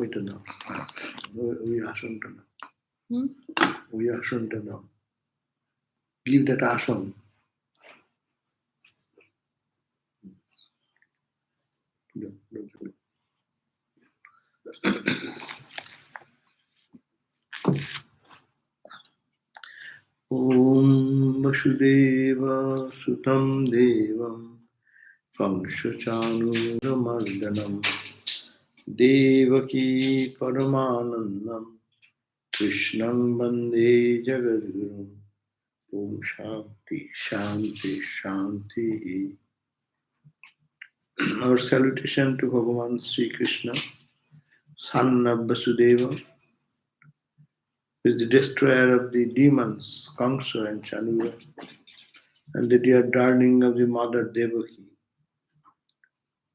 ওইটা নাও, ওই আসনটা নাও, ওই আসনটা নাও। Give that আসন। Om Vasudeva Sutam Devam Kamshachanuramardhanam Devaki Paramanandam Krishnam Bande Jagadgurum. Om Shanti Shanti Shanti. Our salutation to Bhagavan Sri Krishna, son of Vasudeva, who is the destroyer of the demons, Kamsa and Chanura, and the dear darling of the mother Devaki,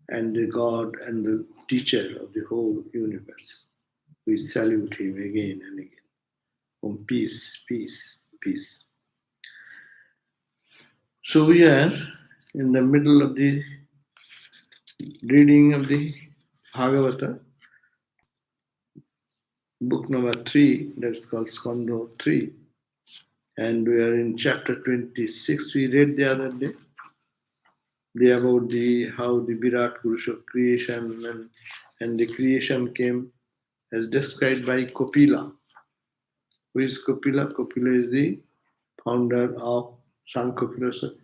and the God and the teacher of the whole universe. We salute him again and again. Om peace, peace, peace. So we are in the middle of the reading of the Bhagavata, book number 3, that's called Skandha 3. And we are in chapter 26. We read the other day about how the Virat Purusha creation and the creation came as described by Kapila. Who is Kapila? Kapila is the founder of Sankha philosophy.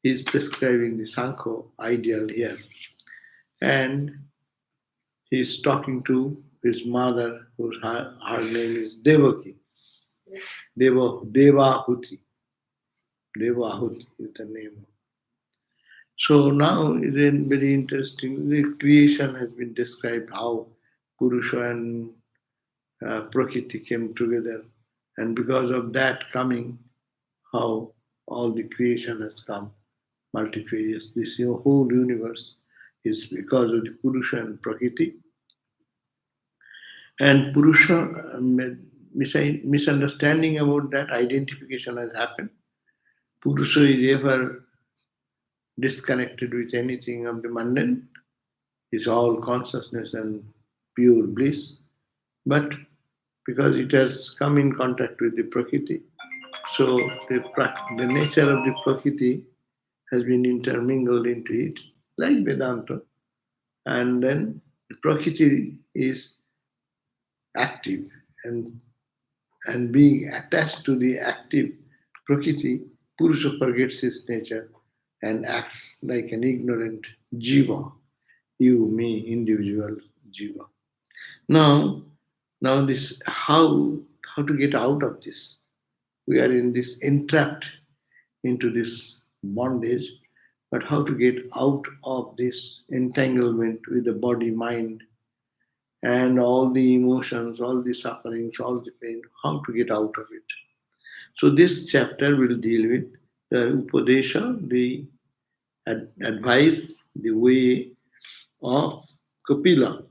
He is prescribing the Sankha ideal here. And he is talking to his mother, whose her name is Devaki. Devahuti. Devahuti is the name. So now it is very interesting. The creation has been described how Purusha and Prakriti came together, and because of that coming, how all the creation has come multifarious. This whole universe is because of the Purusha and Prakriti. And Purusha, misunderstanding about that identification has happened. Purusha is ever disconnected with anything of the mundane, is all consciousness and pure bliss. But because it has come in contact with the Prakriti, so the nature of the Prakriti has been intermingled into it, like Vedanta. And then the Prakriti is active, and being attached to the active Prakriti, Purusha forgets his nature and acts like an ignorant jiva, you, me, individual jiva. Now, this how to get out of this? We are in this entrapped into this bondage, but how to get out of this entanglement with the body, mind, and all the emotions, all the sufferings, all the pain? How to get out of it? So this chapter will deal with the Upadesha, the advice, the way of Kapila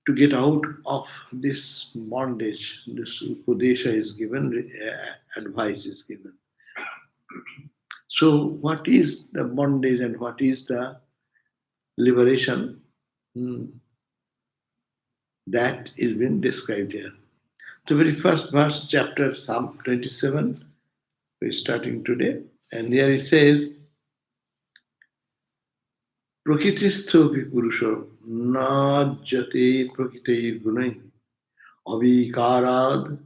to get out of this bondage. This Upadesha is given, advice is given. So what is the bondage and what is the liberation? That is been described here. The very first verse, chapter Psalm 27, we're starting today. And here it says, Prakritistopi purusho najjate prakriteir gunai avikarad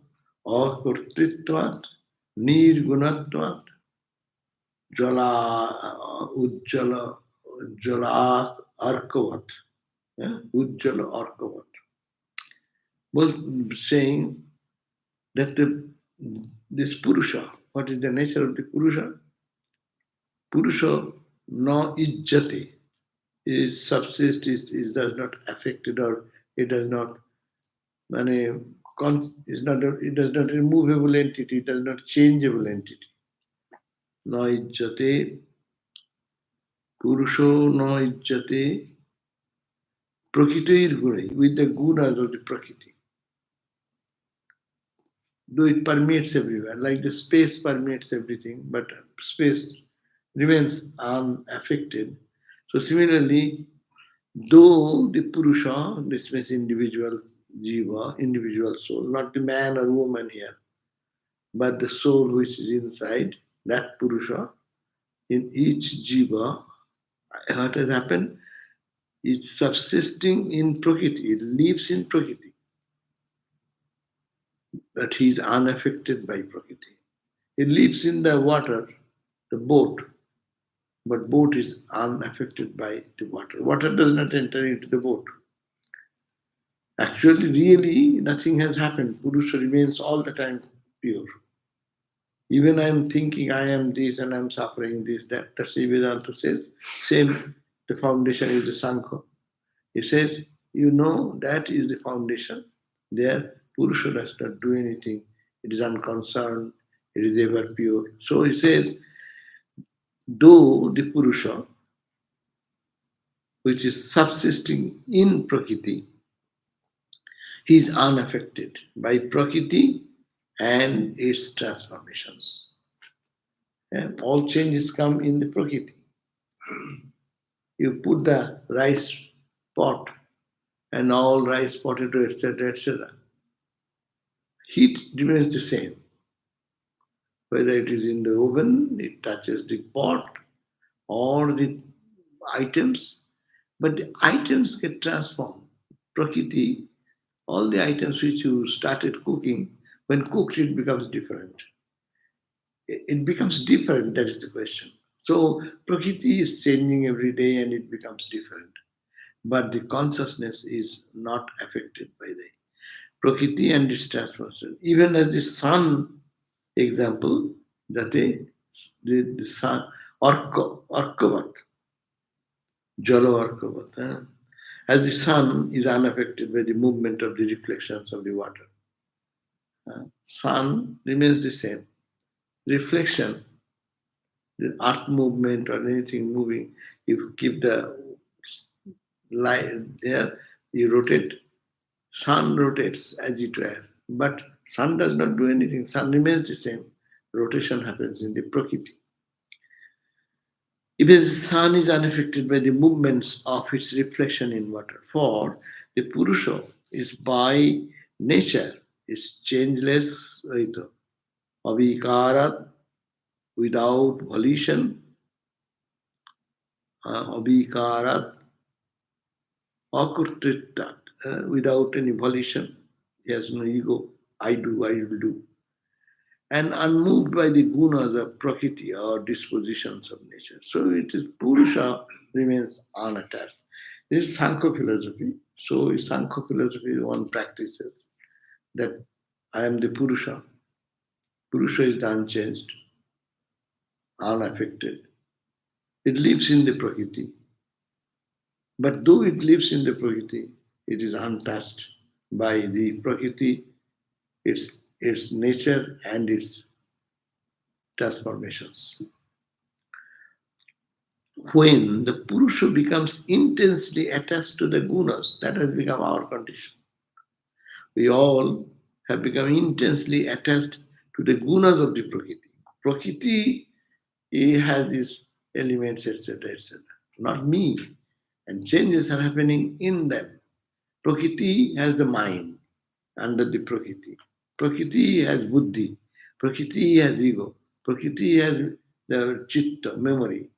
akurtritvat nirgunatvat jala arkavat. Ujjala arkavat. Both saying that this Purusha, what is the nature of the Purusha? Purusha no ijjate, is subsist, is does not affected, or it does not, is not it does not removable entity, it does not changeable entity. No ijjate, Purusho no ijjate, Prakritir gunai, with the gunas of the Prakriti. Though it permeates everywhere, like the space permeates everything, but space remains unaffected. So similarly, Though the Purusha, this means individual jiva, individual soul, not the man or woman here, but the soul which is inside that Purusha, in each jiva, what has happened? It's subsisting in Prakriti, it lives in Prakriti, but he is unaffected by Prakriti. It lives in the water, the boat, but boat is unaffected by the water. Water does not enter into the boat. Actually, really, nothing has happened. Purusha remains all the time pure. Even I am thinking I am this and I am suffering this, that. That's why Vedanta says, same, the foundation is the Sankhya. He says, you know, that is the foundation. There, Purusha does not do anything. It is unconcerned. It is ever pure. So he says, though the Purusha, which is subsisting in Prakriti, he is unaffected by Prakriti and its transformations. And all changes come in the Prakriti. You put the rice pot and all rice, potato, etc., etc. Heat remains the same. Whether it is in the oven, it touches the pot or the items, but the items get transformed. Prakriti, all the items which you started cooking, when cooked, it becomes different. It becomes different, that is the question. So, Prakriti is changing every day and it becomes different. But the consciousness is not affected by the Prakriti and its transformation. Even as the sun example, that the sun, Arkavat, Jala Arkavat, as the sun is unaffected by the movement of the reflections of the water. Sun remains the same. Reflection, the earth movement or anything moving, you keep the light there, you rotate, sun rotates as it were. But sun does not do anything, sun remains the same. Rotation happens in the Prakriti. Even the sun is unaffected by the movements of its reflection in water. For the Purusha is by nature is changeless, avikarat, without volition, avikarat, akurtritat, without any volition. He has no ego. I do, I will do. And unmoved by the gunas of prakriti or dispositions of nature. So it is Purusha remains unattached. This is Sankhya philosophy. So in Sankhya philosophy, one practices that I am the Purusha. Purusha is the unchanged, unaffected. It lives in the Prakriti. But though it lives in the Prakriti, it is untouched by the Prakriti, its nature and its transformations. When the Purusha becomes intensely attached to the gunas, that has become our condition. We all have become intensely attached to the gunas of the Prakriti. Prakriti has its elements, etc., etc. Not me. And changes are happening in them. Prakriti has the mind under the Prakriti. Prakriti has buddhi. Prakriti has ego. Prakriti has the chitta, memory.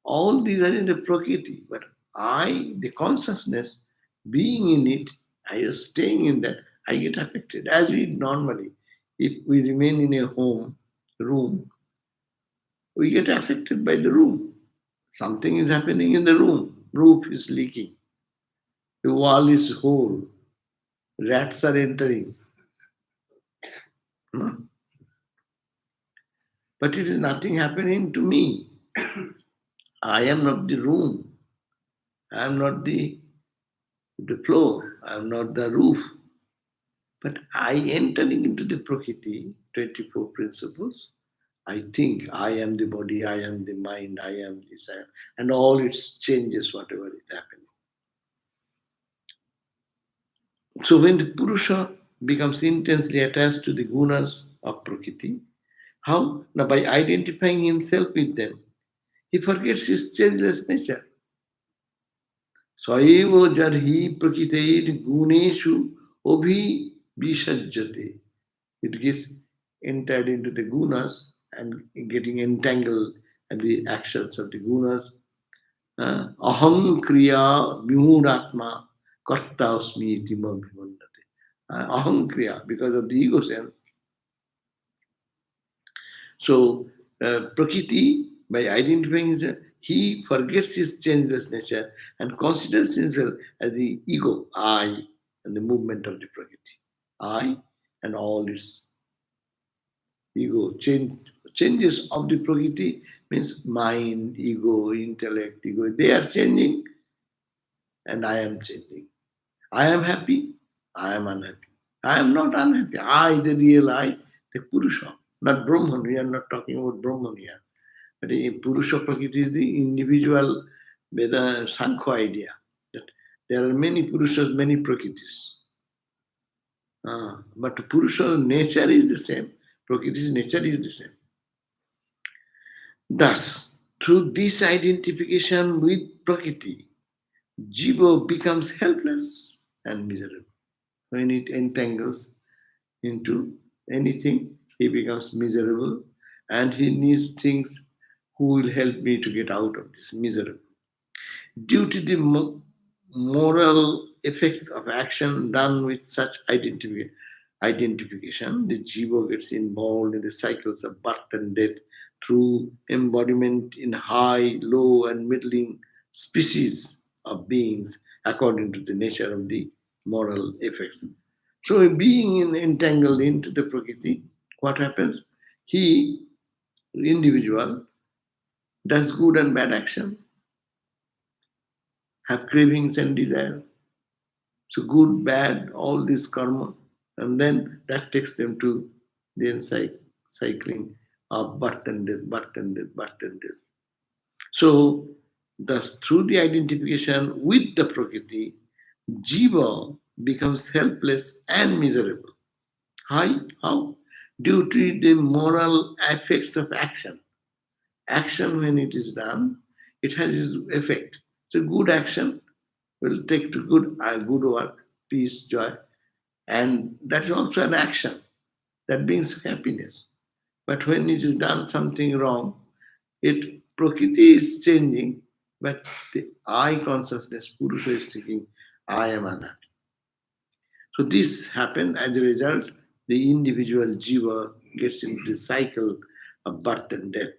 All these are in the Prakriti, but I, the consciousness, being in it, I am staying in that, I get affected. As we normally, if we remain in a room, we get affected by the room. Something is happening in the room. Roof is leaking. The wall is whole. Rats are entering. No? But it is nothing happening to me. I am not the room. I am not the floor. I am not the roof. But I entering into the Prakriti, 24 principles, I think I am the body, I am the mind, I am this, and all its changes, whatever is happening. So when the Purusha becomes intensely attached to the gunas of Prakriti, how? Now by identifying himself with them, he forgets his changeless nature. Saivo jarhi prakiteir guneshu obhi visajjate. It gets entered into the gunas and getting entangled in the actions of the gunas. Aham kriya vimuratma karta osmi iti mabhimandate. Aham kriya, because of the ego sense. So, Prakriti, by identifying himself, he forgets his changeless nature and considers himself as the ego, I, and the movement of the Prakriti. I and all its ego. Changes of the Prakriti means mind, ego, intellect, ego. They are changing and I am changing. I am happy, I am unhappy. I am not unhappy. I, the real I, the Purusha, not Brahman. We are not talking about Brahman here. But in Purusha Prakriti is the individual Veda Sankhya idea. That there are many Purushas, many Prakritis. But Purusha nature is the same. Prakriti's nature is the same. Thus, through this identification with Prakriti, Jiva becomes helpless and miserable. When it entangles into anything, he becomes miserable and he needs things who will help me to get out of this misery. Due to the moral effects of action done with such identification, the jiva gets involved in the cycles of birth and death through embodiment in high, low, and middling species of beings according to the nature of the moral effects. So, being entangled into the Prakriti, what happens? He, individual, does good and bad action, have cravings and desire. So good, bad, all this karma, and then that takes them to the cycling of birth and death, birth and death, birth and death. So thus through the identification with the Prakriti, Jiva becomes helpless and miserable. How? Due to the moral effects of action. Action, when it is done, it has its effect. So good action will take to good work, peace, joy, and that's also an action that brings happiness. But when it is done something wrong, it Prakriti is changing, but the I consciousness, Purusha is thinking, I am unhappy. So this happens as a result, the individual jiva gets into the cycle of birth and death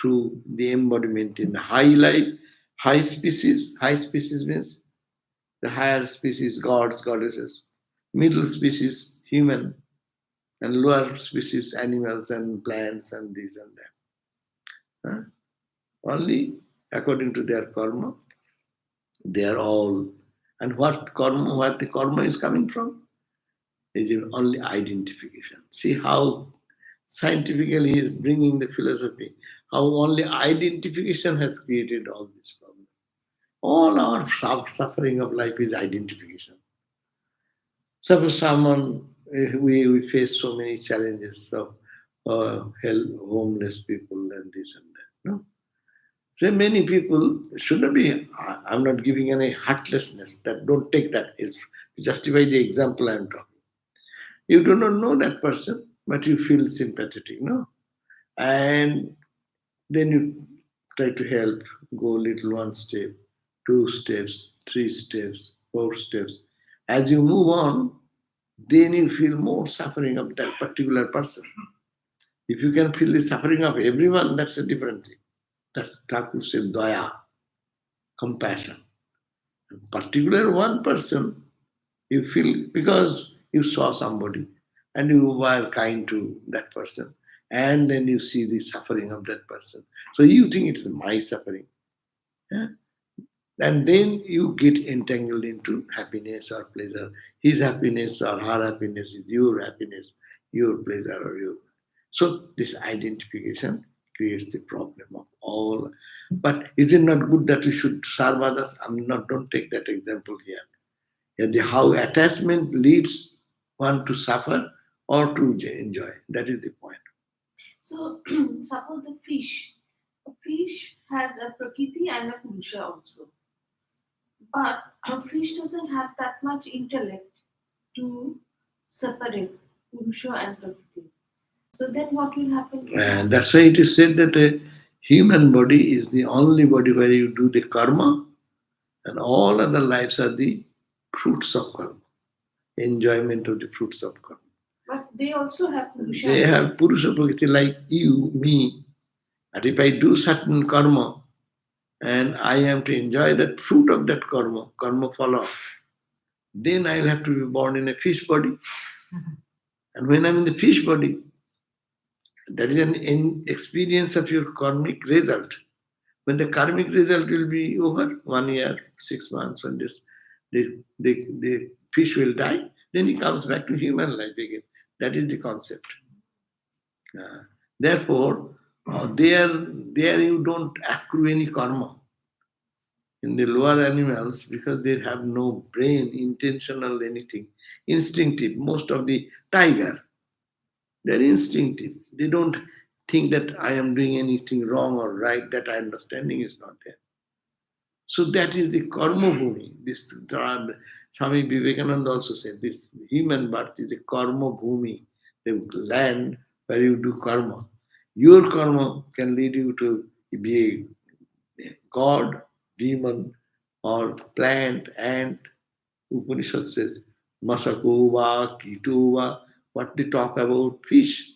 through the embodiment in the high life, high species. High species means the higher species, gods, goddesses, middle species, human, and lower species, animals and plants and this and that. Huh? Only according to their karma, they are all. And what the karma is coming from? Is only identification. See how scientifically he is bringing the philosophy, how only identification has created all this problem. All our suffering of life is identification. Suppose someone, we face so many challenges of homeless people and this and that. No? So many people shouldn't be, I'm not giving any heartlessness, that don't take that is to justify the example I'm talking. You do not know that person, but you feel sympathetic, no? And then you try to help, go little one step, 2 steps, 3 steps, 4 steps. As you move on, then you feel more suffering of that particular person. If you can feel the suffering of everyone, that's a different thing. That's Thakur said, daya, compassion. And particular one person, you feel because you saw somebody and you were kind to that person, and then you see the suffering of that person. So you think it's my suffering. Yeah? And then you get entangled into happiness or pleasure. His happiness or her happiness is your happiness, your pleasure or your. So this identification creates the problem of all. But is it not good that we should serve others? I'm not. Don't take that example here. Yeah, how attachment leads one to suffer or to enjoy. That is the point. So, suppose a fish has a prakriti and a purusha also. But a fish doesn't have that much intellect to separate Purusha and Prakriti. So then what will happen? And that's why it is said that a human body is the only body where you do the karma, and all other lives are the fruits of karma, enjoyment of the fruits of karma. But they also have Purusha. They have Purusha Prakriti like you, me. And if I do certain karma and I am to enjoy that fruit of that karma, karma phala, then I'll have to be born in a fish body. And when I'm in the fish body, that is an experience of your karmic result. When the karmic result will be over, 1 year, 6 months, when the fish will die, then he comes back to human life again. That is the concept. Therefore, there you don't accrue any karma. In the lower animals, because they have no brain, intentional anything, instinctive. Most of the tiger, they're instinctive. They don't think that I am doing anything wrong or right, that understanding is not there. So that is the karma bhumi. This Swami Vivekananda also said this human birth is a karma bhumi, the land where you do karma. Your karma can lead you to be a god, demon, or plant, ant. Upanishad says, Masakova, Kitova, what they talk about fish.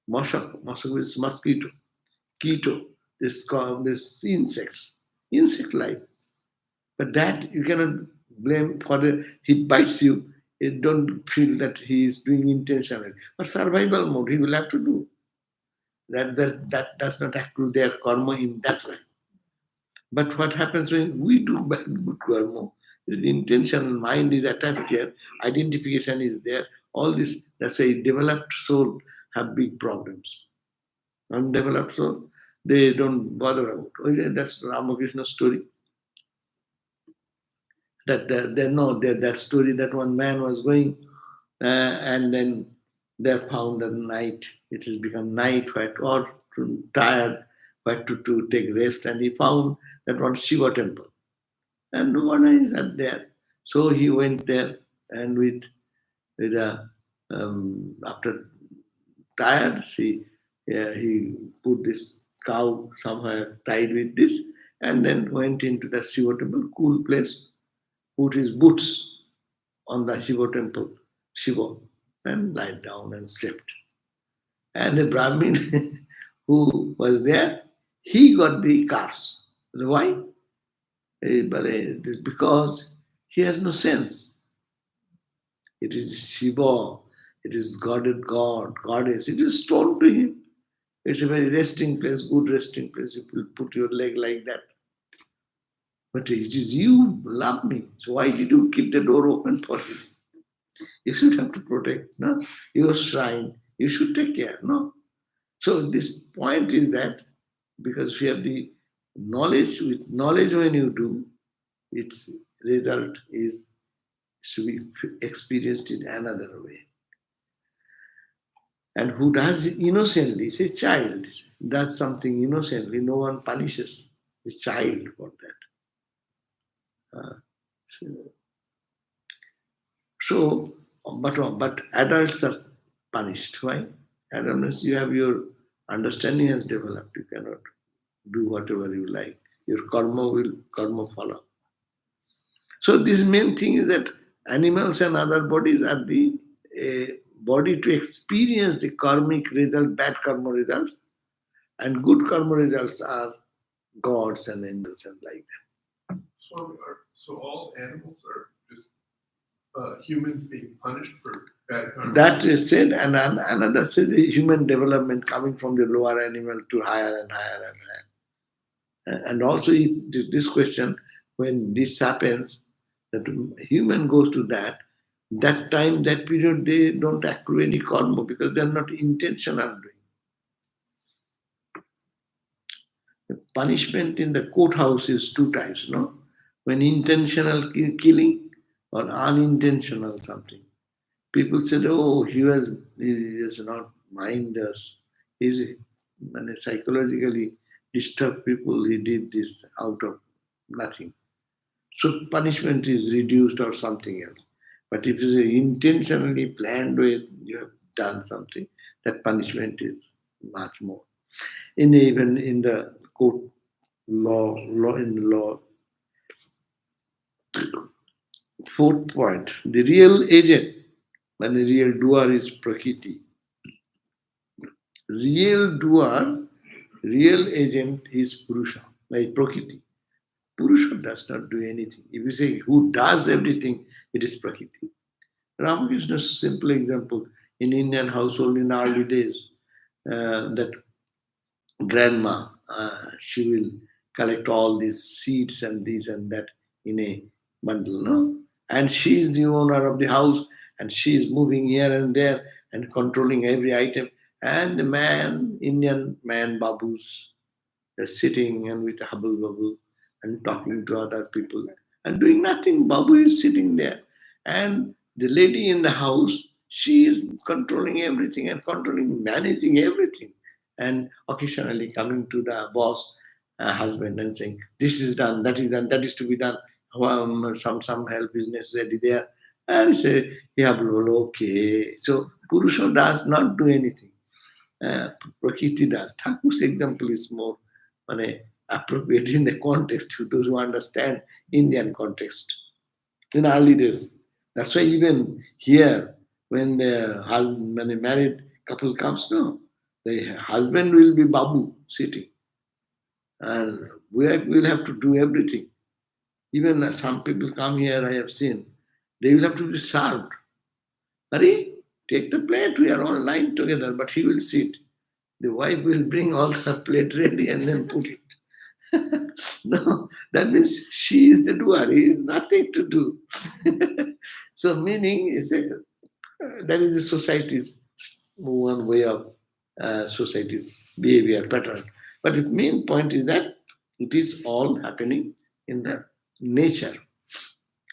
Masako is mosquito, Keto, this insects, insect life. But that you cannot blame for the he bites you. You don't feel that he is doing intentionally. But survival mode, he will have to do. That does not accrue their karma in that way. But what happens when we do bad good karma? The intention, mind is attached here, identification is there. All this, that's why developed soul have big problems. Undeveloped soul, they don't bother about. Oh, yeah, that's Ramakrishna's story. They know that story that one man was going and then they found at night, it has become night, or tired, but to take rest, and he found that one Shiva temple. And no one is there. So he went there and with a, after tired, he put this cow somewhere tied with this and then went into the Shiva temple, cool place, put his boots on the Shiva temple, Shiva, and lied down and slept. And the Brahmin who was there, he got the curse. Why? But it is because he has no sense. It is Shiva, it is God, Goddess. It is told to him. It's a very resting place, good resting place. You will put your leg like that. But it is you love me. So why did you keep the door open for him? You should have to protect, no? Your shrine. You should take care, no? So this point is that because we have the knowledge, with knowledge when you do, its result is to be experienced in another way. And who does it innocently, is a child, does something innocently, no one punishes a child for that. So, so but adults are punished. Why? Unless you have your understanding has developed, you cannot do whatever you like. Your karma follow. So this main thing is that animals and other bodies are the body to experience the karmic result, bad karma results, and good karma results are gods and angels and like that. So all animals are just humans being punished for bad karma? That is said, and another says the human development coming from the lower animal to higher and higher and higher. And also this question, when this happens, that human goes to that time, that period, they don't accrue any karma because they are not intentional doing. The punishment in the courthouse is two types, no? When intentional killing or unintentional something. People said, oh, he has not mind us. He's psychologically disturbed people. He did this out of nothing. So punishment is reduced or something else. But if it is intentionally planned with you have done something, that punishment is much more. Even in the court law in the law, fourth point, the real agent and the real doer is Prakriti. Real doer, real agent is Purusha, like Prakriti. Purusha does not do anything. If you say who does everything, it is Prakriti. Ramakrishna's simple example in Indian household in early days, that grandma, she will collect all these seeds and this and that in a bundle, no? And she is the owner of the house and she is moving here and there and controlling every item. And the man, Indian man, babus, they're sitting and with a hubble bubble and talking to other people and doing nothing. Babu is sitting there. And the lady in the house, she is controlling everything and controlling, managing everything. And occasionally coming to the boss, husband, and saying, this is done, that is to be done. Some help is necessary there. And he say, yeah, okay. So Purusha does not do anything. Prakriti does. Thakur's example is more appropriate in the context to those who understand Indian context in early days. That's why even here, when when a married couple comes, no, the husband will be Babu sitting, and will have to do everything. Even some people come here, I have seen, they will have to be served. Hurry, take the plate, we are all lined together, but he will sit. The wife will bring all the plate ready and then put it. No, that means she is the doer. He is nothing to do. So meaning is that that is the society's one way of society's behavior pattern. But the main point is that it is all happening in the nature.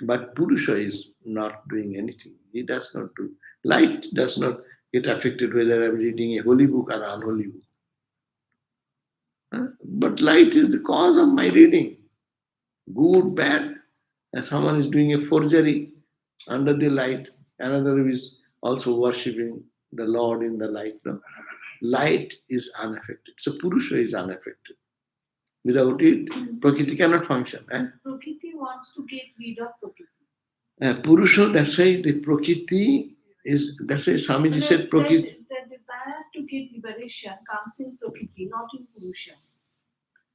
But Purusha is not doing anything. He does not do. Light does not get affected whether I'm reading a holy book or unholy book. But light is the cause of my reading. Good, bad. And someone is doing a forgery under the light. Another is also worshipping the Lord in the light. No? Light is unaffected. So Purusha is unaffected. Without it, Prakriti cannot function. Prakriti wants to get rid of Prakriti. Purusha, that's why the Prakriti is, that's why Swamiji said Prakriti. The desire to get liberation comes in Prakriti, not in Purusha.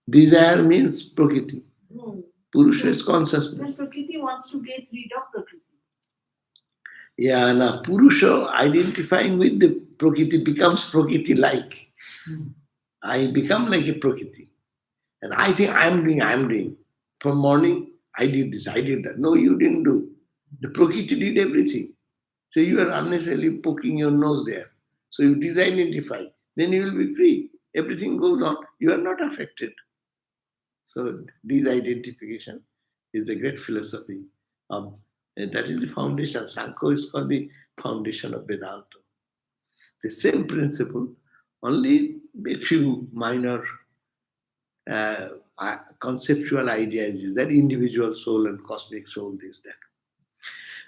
Desire means Prakriti. Hmm. Purusha is consciousness. When Prakriti wants to get rid of Prakriti. Yeah, now Purusha identifying with the Prakriti becomes Prakriti like. I become like a Prakriti. And I think I'm doing. From morning, I did this, I did that. No, you didn't do. The Prakriti did everything. So you are unnecessarily poking your nose there. So you disidentify. Then you will be free. Everything goes on. You are not affected. So disidentification is the great philosophy of, and that is the foundation. Sankhya is called the foundation of Vedanta. The same principle, only a few minor uh, conceptual ideas is that individual soul and cosmic soul, this, that.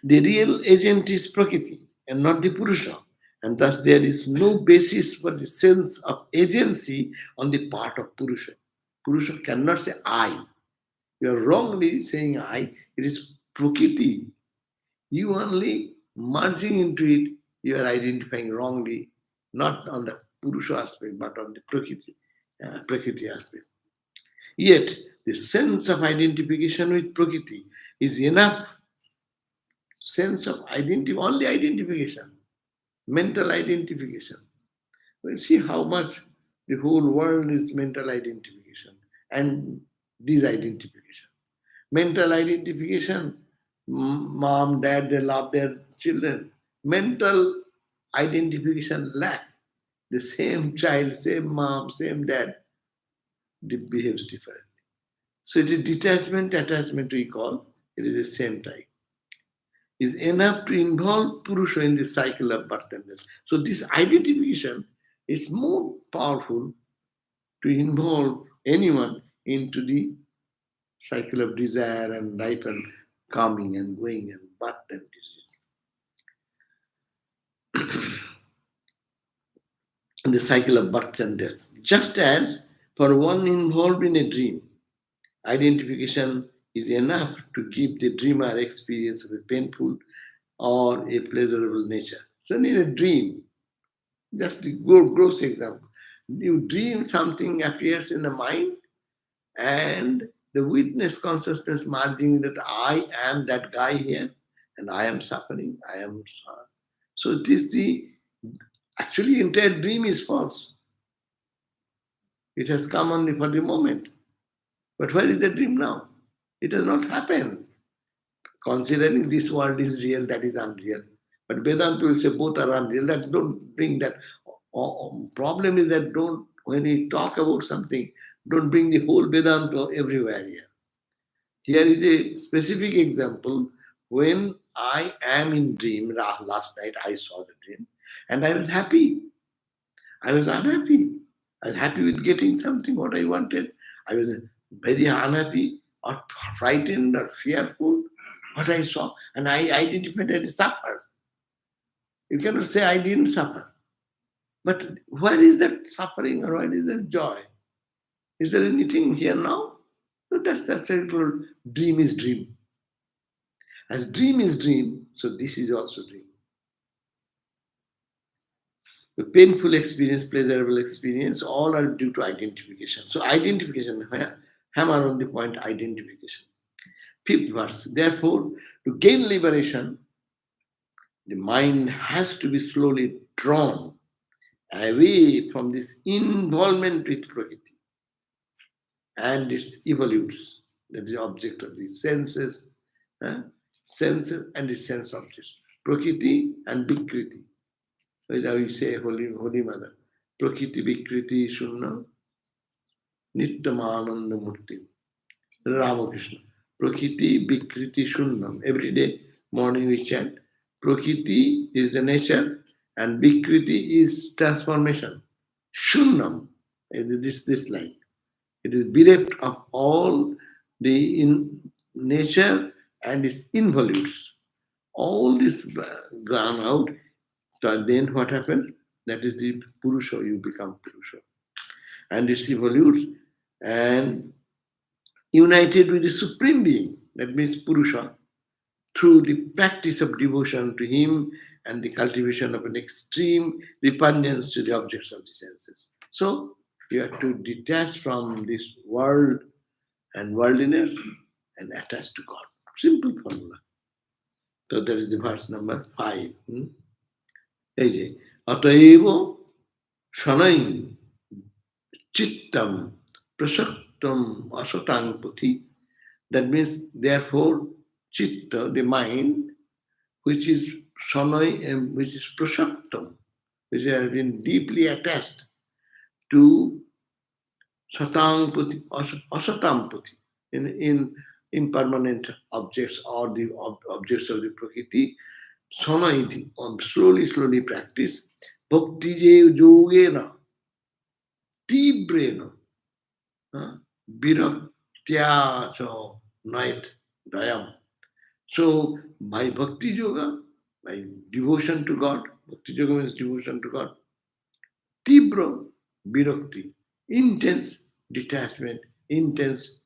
The real agent is Prakriti and not the Purusha. And thus there is no basis for the sense of agency on the part of Purusha. Purusha cannot say I. You are wrongly saying I. It is Prakriti. You only merging into it, you are identifying wrongly, not on the Purusha aspect, but on the Prakriti aspect. Yet, the sense of identification with Prakriti is enough sense of identity, only identification, mental identification. Well, see how much the whole world is mental identification and disidentification. Mental identification, mom, dad, they love their children. Mental identification lack. The same child, same mom, same dad behaves differently. So it is detachment, attachment we call, it is the same type. Is enough to involve Purusha in the cycle of birth and death. So this identification is more powerful to involve anyone into the cycle of desire and life and coming and going and birth and disease. And the cycle of births and deaths. Just as for one involved in a dream, identification is enough to give the dreamer experience of a painful or a pleasurable nature. So in a dream, just a gross example, you dream something appears in the mind and the witness consciousness merging that I am that guy here and I am suffering, I am so it is the actually entire dream is false. It has come only for the moment. But where is the dream now? It has not happened. Considering this world is real, that is unreal. But Vedanta will say both are unreal. That don't bring that. Problem is that don't when we talk about something, don't bring the whole Vedanta everywhere here. Here is a specific example. When I am in dream, last night I saw the dream, and I was happy. I was unhappy. I was happy with getting something what I wanted. I was very unhappy or frightened or fearful what I saw, and I identified as suffer. You cannot say I didn't suffer. But where is that suffering or where is that joy? Is there anything here now? No, that's a little dream is dream. As dream is dream, so this is also dream. The painful experience, pleasurable experience, all are due to identification. So identification, hammer on the point identification. Fifth verse. Therefore, to gain liberation, the mind has to be slowly drawn away from this involvement with Prakriti and its evolutes, that is the object of the senses, senses and its sense objects. Prakriti and Vikriti. That's how you say Holy Mother. Prakriti Vikriti Shunna Nityamananda Murti. Ramakrishna. Prakriti Vikriti Shunnam. Every day, morning we chant. Prakriti is the nature and Vikriti is transformation. Shunnam is this line. It is bereft of all the nature and its involutes. All this gone out. So then what happens? That is the Purusha, you become Purusha. And it evolutes and united with the Supreme Being, that means Purusha, through the practice of devotion to Him and the cultivation of an extreme repugnance to the objects of the senses. So you have to detach from this world and worldliness and attach to God. Simple formula. So that is the verse number 5. এই যে অতএব শনৈ চিত্তম prasaktam asatang puthi. That means, therefore, chitta, the mind, which is shanai, which is prasaktam, which has been deeply attached to satang puthi, asatam puthi, in impermanent objects or the objects of the prakriti. Sanaiti, slowly practice. Bhakti yogena, tibrena, viraktya cha night dayam. So, by bhakti yoga, by devotion to God, bhakti yoga means devotion to God, tibra virakti, intense detachment, intense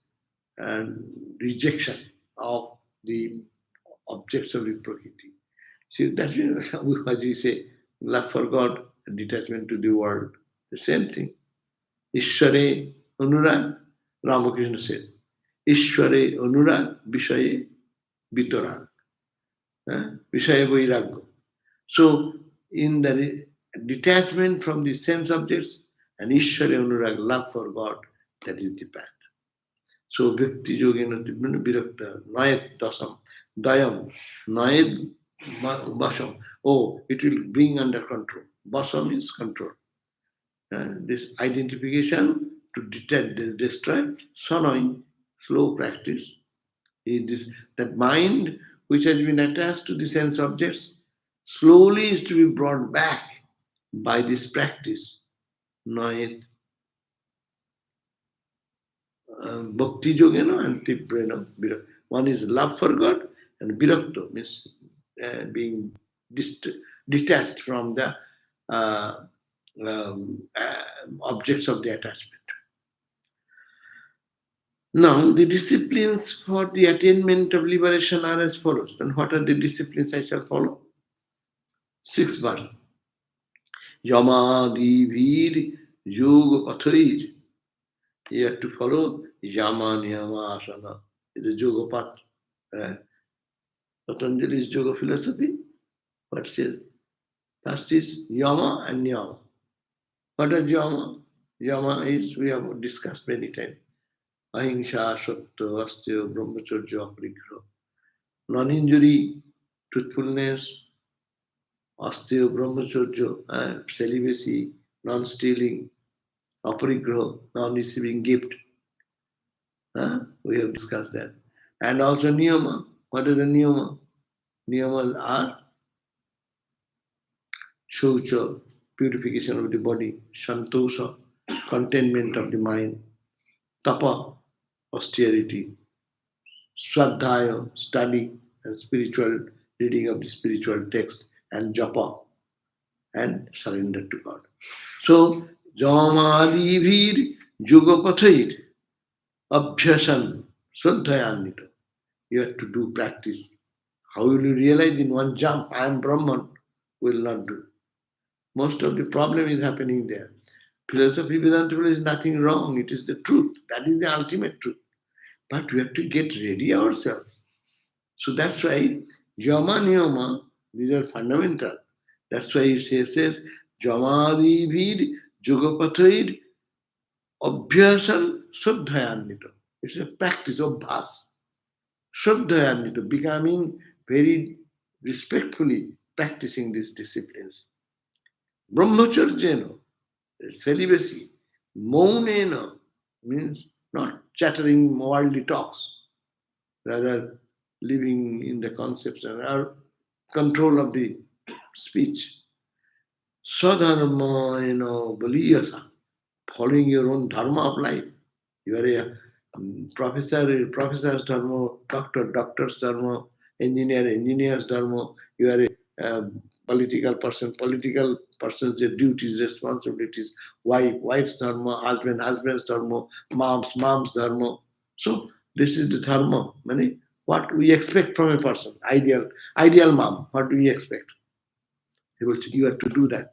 rejection of the objects of the prakriti. See, that's what we say, love for God and detachment to the world. The same thing. Ishware Anurag, Ramakrishna said, Ishware Anurag, Vishaye Vitorag. Vishaye Vairagya. So, in the detachment from the sense objects and Ishware Anurag, love for God, that is the path. So, Bhakti Yogena Virakta, Nayat Dasam, Dayam, Nayat Basam. Oh, it will bring under control. Basam is control. This identification to detect, destroy, sonoi, slow practice. That mind which has been attached to the sense objects slowly is to be brought back by this practice. Noyet bhakti yogena and tibrena. One is love for God, and virakta means being detached from the uh, objects of the attachment. Now, the disciplines for the attainment of liberation are as follows. And what are the disciplines I shall follow? 6 verse. Yama Divir Yoga Pathair. You have to follow Yama Niyama Asana. It's a yoga path. Patanjali's yoga philosophy. What says? First is Yama and Niyama. What is Yama? Yama is, we have discussed many times. Ahimsa, Satya, Astya, Brahmacharya, Aparigraha. Non-injury, truthfulness, Astya, Brahmacharya, celibacy, non-stealing, Aparigraha, non-receiving gift. We have discussed that. And also Niyama. What is the Niyama? Niyamas are Shaucha, purification of the body, Santosha, containment of the mind, Tapa, austerity, Shraddhaya, study and spiritual reading of the spiritual text, and Japa, and surrender to God. So, Jamadivir Yugapathir Abhyasan Shraddhayanita. You have to do practice. How will you realize in one jump, I am Brahman? Will not do. Most of the problem is happening there. Philosophy Vedanta is nothing wrong, it is the truth. That is the ultimate truth. But we have to get ready ourselves. So that's why Yama Niyama, these are fundamental. That's why he says Jamadivir Jugapathair Abhyasan Shuddhayanita. It's a practice of bhas. Shuddhayanita, becoming very respectfully practicing these disciplines. Brahmacharya, celibacy. Maunena means not chattering worldly talks, rather living in the concepts and our control of the speech. Swadharma, baliyasa, following your own dharma of life. You are a professor's dharma, doctor's dharma, engineer's dharma. You are a political person's duties, responsibilities, wife's dharma, husband's dharma, mom's dharma. So this is the dharma. Meaning what we expect from a person. Ideal mom. What do we expect? You have to do that.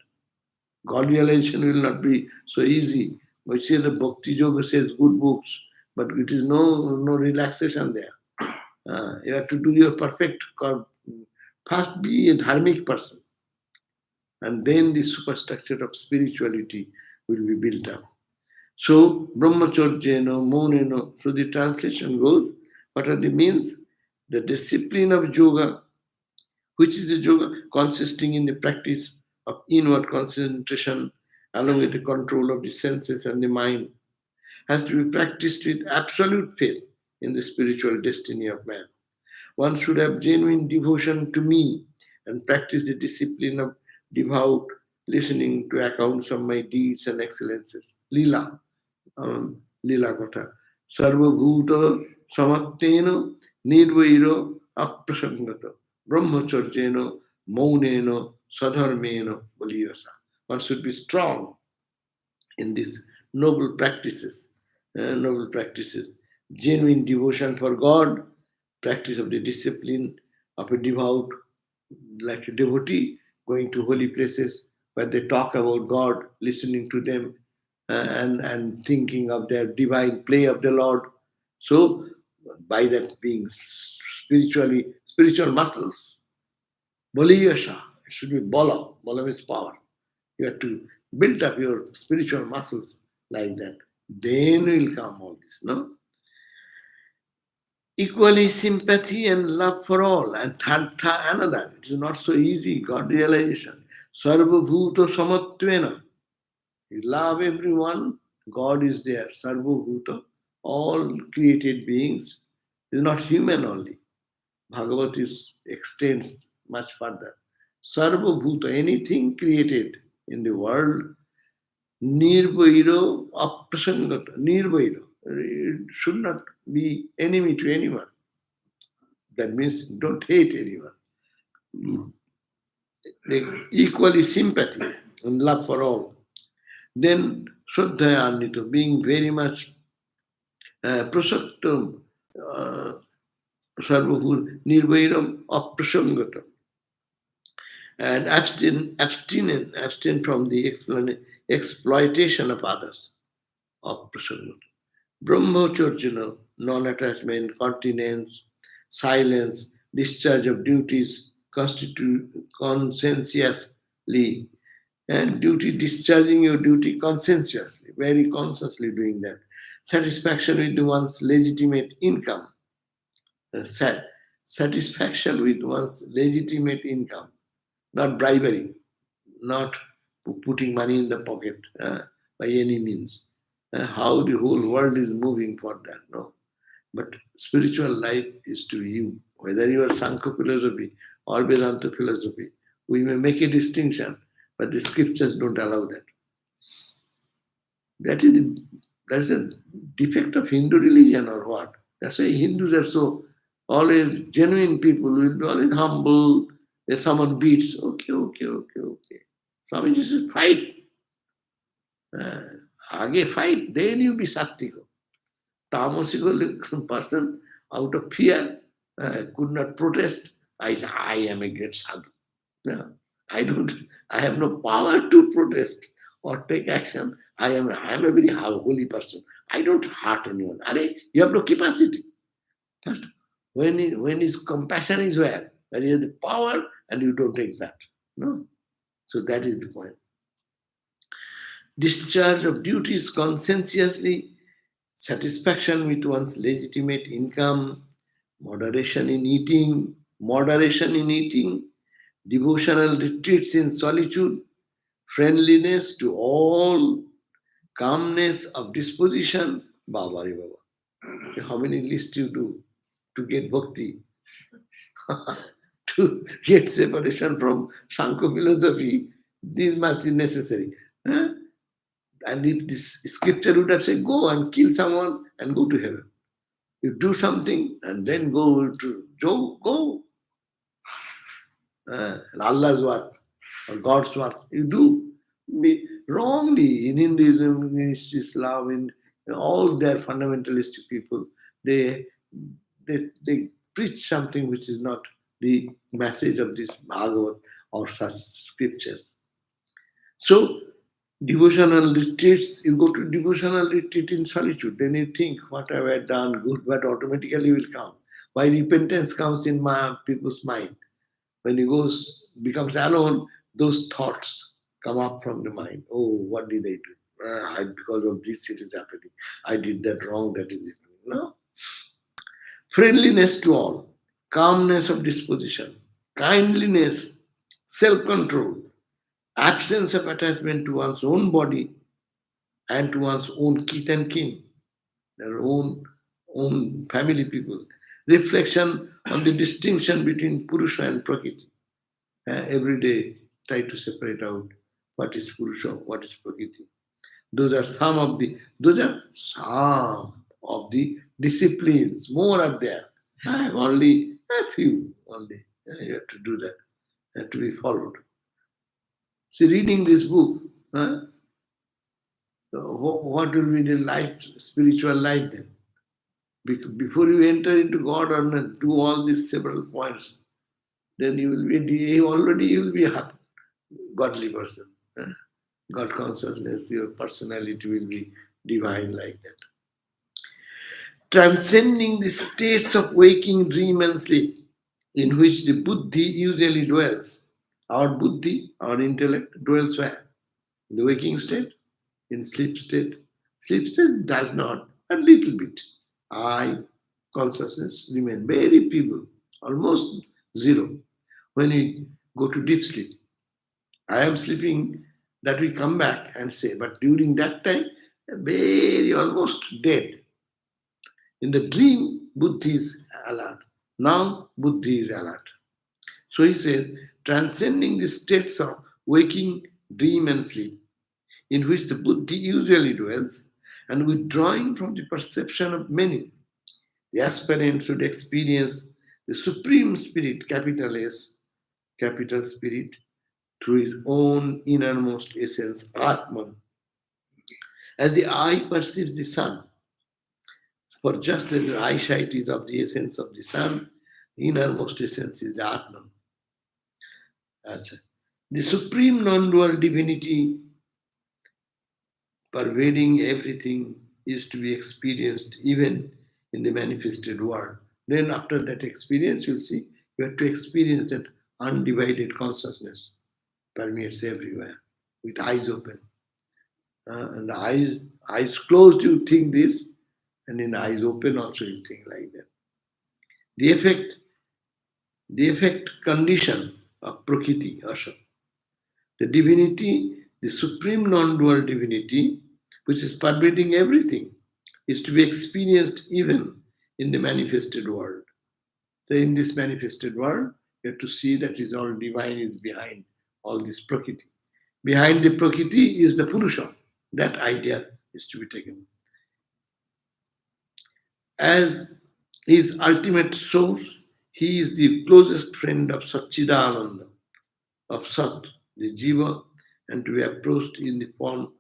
God realization will not be so easy. We say the Bhakti Yoga says good books, but it is no relaxation there. You have to do your perfect. First, be a dharmic person, and then the superstructure of spirituality will be built up. So, brahmacharya, moneno. So the translation goes, what are the means? The discipline of yoga, which is the yoga consisting in the practice of inward concentration along with the control of the senses and the mind, has to be practiced with absolute faith in the spiritual destiny of man. One should have genuine devotion to me and practice the discipline of devout listening to accounts of my deeds and excellences. Lila, Lila Kotha. Sarvabhuta Samattena Nirvairo Aprasangata Brahmacharjena Maunena Sadharmena Baliyasa. One should be strong in these noble practices, genuine devotion for God, practice of the discipline of a devout, like a devotee, going to holy places where they talk about God, listening to them, and thinking of their divine play of the Lord. So, by that being spiritual muscles, Boliyasha, it should be Bala. Bala means power. You have to build up your spiritual muscles like that. Then will come all this, no? Equally sympathy and love for all. And another, it is not so easy, God realization. Sarvabhuta samatvena. You love everyone, God is there. Sarvabhuta, all created beings, is not human only. Bhagavat extends much further. Sarvabhuta, anything created in the world, nirvairo aprasangata, nirvairo. it should not be enemy to anyone. That means don't hate anyone. They equally sympathy and love for all. Then Shraddhaya Anito, being very much prasaktam, uh, sarvapur, nirvairam, aprasangatam, and abstain from the exploitation of others, aprasangatam. Brahmacharya, non-attachment, continence, silence, discharge of duties, constitute conscientiously, and duty, discharging your duty conscientiously, very consciously doing that. Satisfaction with one's legitimate income. Satisfaction with one's legitimate income, not bribery, not putting money in the pocket by any means. How the whole world is moving for that, no? But spiritual life is to you, whether you are Sankhya philosophy or Vedanta philosophy. We may make a distinction, but the scriptures don't allow that. That's the defect of Hindu religion or what? That's why Hindus are so always genuine people, will be always humble. If someone beats, okay. Swamiji says, fight. Age fight, then you be Sattiko. Tamasical person, out of fear, could not protest. I say, I am a great sadhu. No, I have no power to protest or take action. I am a very holy person. I don't hurt anyone. You have no capacity. First, when his compassion is where you have the power and you don't take that. No. So that is the point. Discharge of duties conscientiously, satisfaction with one's legitimate income, moderation in eating, devotional retreats in solitude, friendliness to all, calmness of disposition. Baba re Baba. How many lists you do to get bhakti? To get separation from Sankhya philosophy, this much is necessary. Huh? And if this scripture would have said, go and kill someone and go to heaven. You do something and then go. And Allah's work or God's work, you do wrongly in Hinduism, in Islam, in all their fundamentalistic people, they preach something which is not the message of this Bhagavad or such scriptures. So, devotional retreats, you go to devotional retreat in solitude, then you think, what have I done good, but automatically will come. Why repentance comes in people's mind. When he becomes alone, those thoughts come up from the mind. Oh, what did I do? Because of this it is happening. I did that wrong, that is happening. No. Friendliness to all, calmness of disposition, kindliness, self-control, absence of attachment to one's own body and to one's own kith and kin, their own family people. Reflection on the distinction between Purusha and Prakriti. Every day try to separate out what is Purusha, what is Prakriti. Those are some of the disciplines. More are there. Only a few only. You have to do that. Have to be followed. See, reading this book, what will be the life, spiritual life then? Before you enter into God or not, do all these several points, then you will be a godly person. God consciousness, your personality will be divine like that. Transcending the states of waking, dream, and sleep, in which the buddhi usually dwells. Our buddhi, our intellect, dwells where? In the waking state, in sleep state. Sleep state does not, a little bit. I, consciousness, remain very feeble, almost zero. When we go to deep sleep, I am sleeping, that we come back and say, but during that time, very almost dead. In the dream, buddhi is alert. Now, buddhi is alert. So he says, transcending the states of waking, dream, and sleep, in which the buddhi usually dwells, and withdrawing from the perception of many. The aspirant should experience the Supreme Spirit, capital S, capital Spirit, through his own innermost essence, Atman. As the eye perceives the sun, for just as the eyesight is of the essence of the sun, the innermost essence is the Atman. The supreme non-dual divinity pervading everything is to be experienced even in the manifested world. Then after that experience, you'll see you have to experience that undivided consciousness permeates everywhere with eyes open. And the eyes closed, you think this, and in eyes open also you think like that. The effect condition of Prakriti, Asha. The divinity, the supreme non-dual divinity, which is pervading everything, is to be experienced even in the manifested world. So in this manifested world, you have to see that is all divine is behind all this Prakriti. Behind the Prakriti is the Purusha. That idea is to be taken. As his ultimate source, he is the closest friend of Satchidananda, of Sat, the Jiva, and to be approached in the form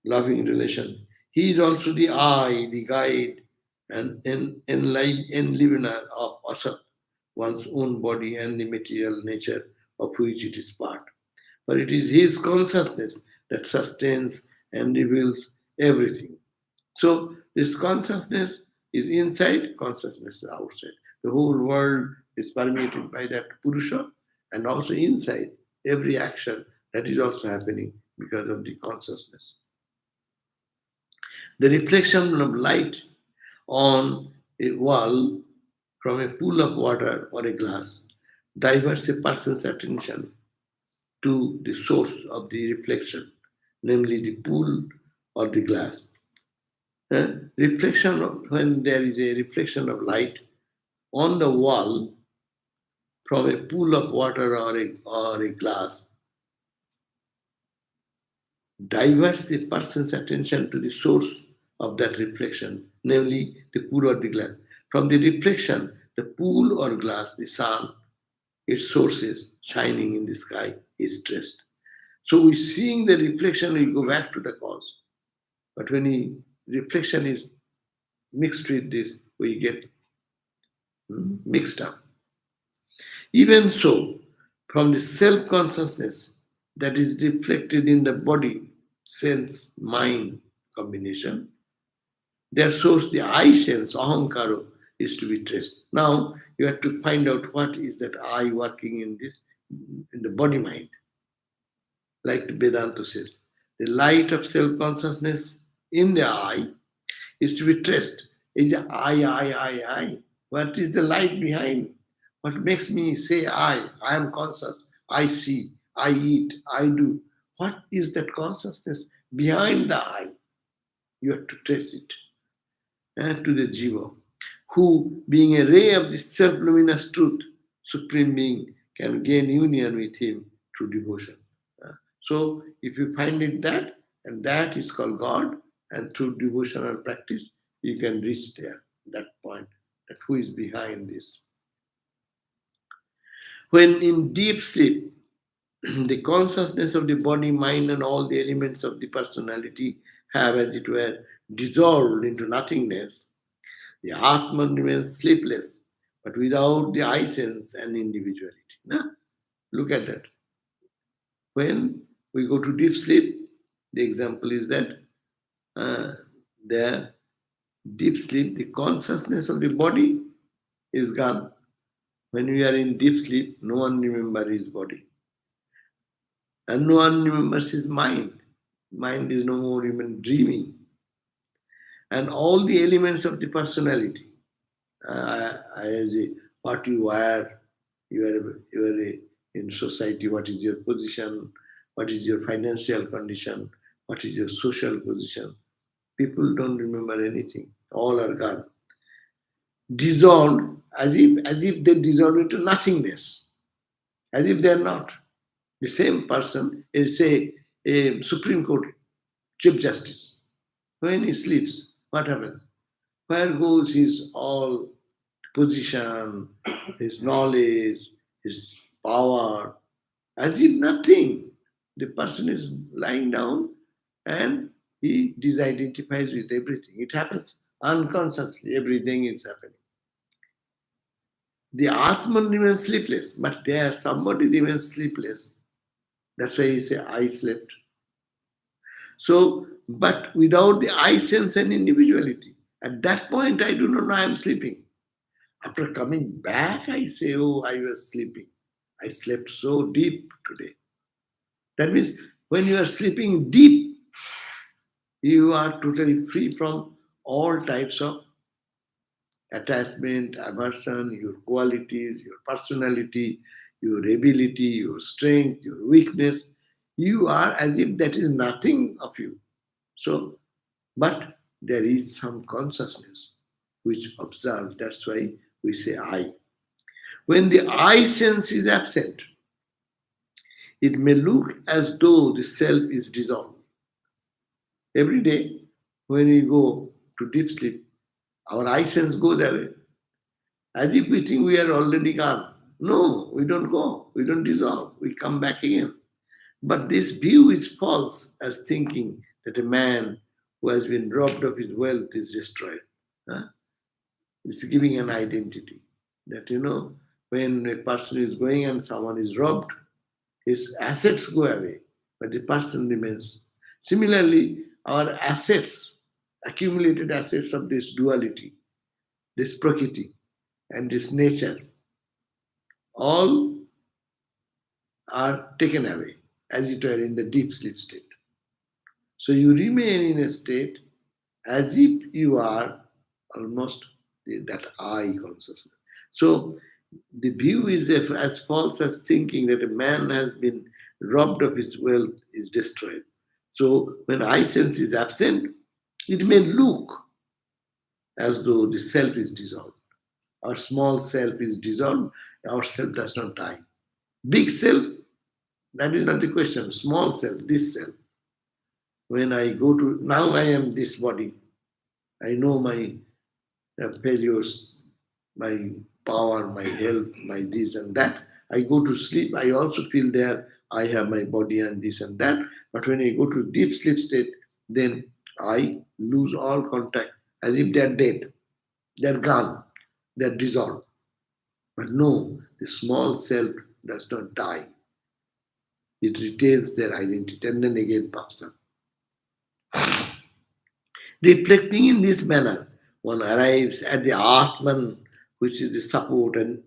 loving relation. He is also the eye, the guide, and enlivener of Asat, one's own body and the material nature of which it is part. But it is his consciousness that sustains and reveals everything. So this consciousness is inside, consciousness is outside. The whole world is permeated by that Purusha, and also inside every action that is also happening because of the consciousness. The reflection of light on a wall from a pool of water or a glass diverts a person's attention to the source of the reflection, namely the pool or the glass. When there is a reflection of light on the wall from a pool of water or a glass, diverts a person's attention to the source of that reflection, namely the pool or the glass. From the reflection, the pool or glass, the sun, its sources shining in the sky is traced. So we seeing the reflection, we go back to the cause. But when the reflection is mixed with this, we get mixed up. Even so, from the self-consciousness that is reflected in the body, sense, mind combination, their source, the I sense, ahankara, is to be traced. Now you have to find out what is that I working in this, in the body mind. Like the Vedanta says, the light of self-consciousness in the I is to be traced. Is the I. What is the light behind? What makes me say I am conscious, I see, I eat, I do. What is that consciousness behind the I? You have to trace it to the Jiva, who, being a ray of the self-luminous truth, Supreme Being, can gain union with him through devotion. So, if you find it that, and that is called God, and through devotional practice, you can reach there, that point, that who is behind this. When in deep sleep, the consciousness of the body, mind, and all the elements of the personality have, as it were, dissolved into nothingness, the Atman remains sleepless, but without the I sense and individuality. Now, look at that. When we go to deep sleep, the example is that the deep sleep, the consciousness of the body is gone. When we are in deep sleep, no one remembers his body. And no one remembers his mind. Mind is no more even dreaming. And all the elements of the personality, what you are, you are in society, what is your position, what is your financial condition, what is your social position. People don't remember anything. All are gone. Dissolved as if they dissolve into nothingness. As if they are not. The same person is, say, a Supreme Court Chief Justice. When he sleeps, what happens? Where goes his all position, his knowledge, his power? As if nothing. The person is lying down and he disidentifies with everything. It happens unconsciously, everything is happening. The Atman remains sleepless, but there somebody remains sleepless. That's why he say, I slept. So, but without the I sense and individuality, at that point I do not know I am sleeping. After coming back, I say, oh, I was sleeping. I slept so deep today. That means when you are sleeping deep, you are totally free from all types of attachment, aversion, your qualities, your personality, your ability, your strength, your weakness. You are as if that is nothing of you. So, but there is some consciousness which observes. That's why we say I. When the I sense is absent, it may look as though the self is dissolved. Every day, when we go to deep sleep, our I sense goes away. As if we think we are already gone. No, we don't go. We don't dissolve. We come back again. But this view is false as thinking that a man who has been robbed of his wealth is destroyed. Huh? It's giving an identity that, when a person is going and someone is robbed, his assets go away, but the person remains. Similarly, our assets, accumulated assets of this duality, this prakriti, and this nature, all are taken away as it were in the deep sleep state. So you remain in a state as if you are almost that I consciousness. So the view is as false as thinking that a man has been robbed of his wealth is destroyed. So when I sense is absent, it may look as though the self is dissolved. Our small self is dissolved, our self does not die. Big self, that is not the question. Small self, this self. When I go to, now I am this body. I know my failures, my power, my health, my this and that. I go to sleep, I also feel there I have my body and this and that. But when I go to deep sleep state, then I lose all contact as if they're dead, they're gone, they're dissolved. But no, the small self does not die. It retains their identity and then again pops up. Reflecting in this manner, one arrives at the Atman, which is the support and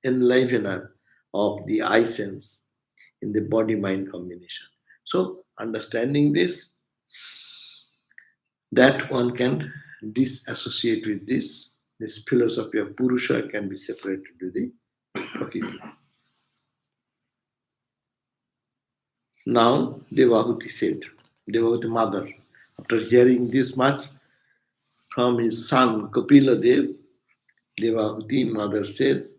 enlivener of the I sense in the body mind combination. So, understanding this, that one can disassociate with this philosophy of Purusha can be separated to the Prakriti. Now, Devahuti said, Devahuti mother, after hearing this much from his son Kapila Dev, Devahuti mother says,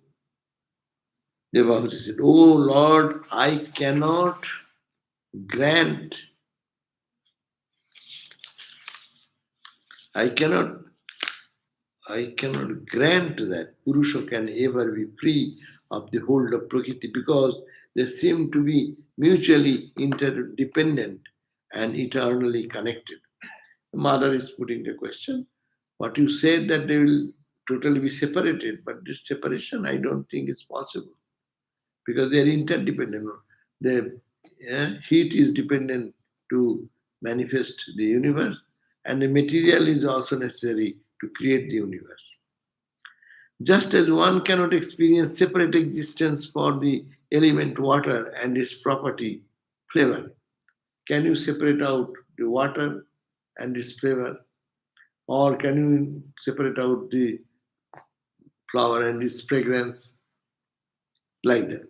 Devahuti said, Oh Lord, grant, I cannot, I cannot grant that Purusha can ever be free of the hold of Prakriti because they seem to be mutually interdependent and eternally connected. The mother is putting the question. What you said that they will totally be separated, but this separation I don't think is possible because they are interdependent. The heat is dependent to manifest the universe, and the material is also necessary to create the universe. Just as one cannot experience separate existence for the element water and its property flavor, can you separate out the water and its flavor? Or can you separate out the flower and its fragrance? Like that.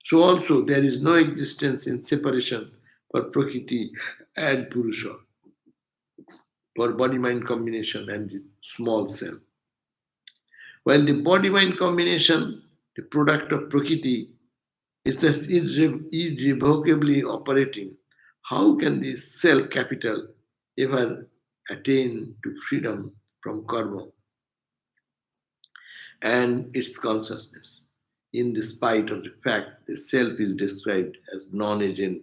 So also there is no existence in separation for Prakriti and Purusha, for body-mind combination and the small cell. While the body-mind combination, the product of Prakriti, is thus irrevocably operating, how can the cell capital ever attain to freedom from karma and its consciousness, in the spite of the fact the self is described as non-agent.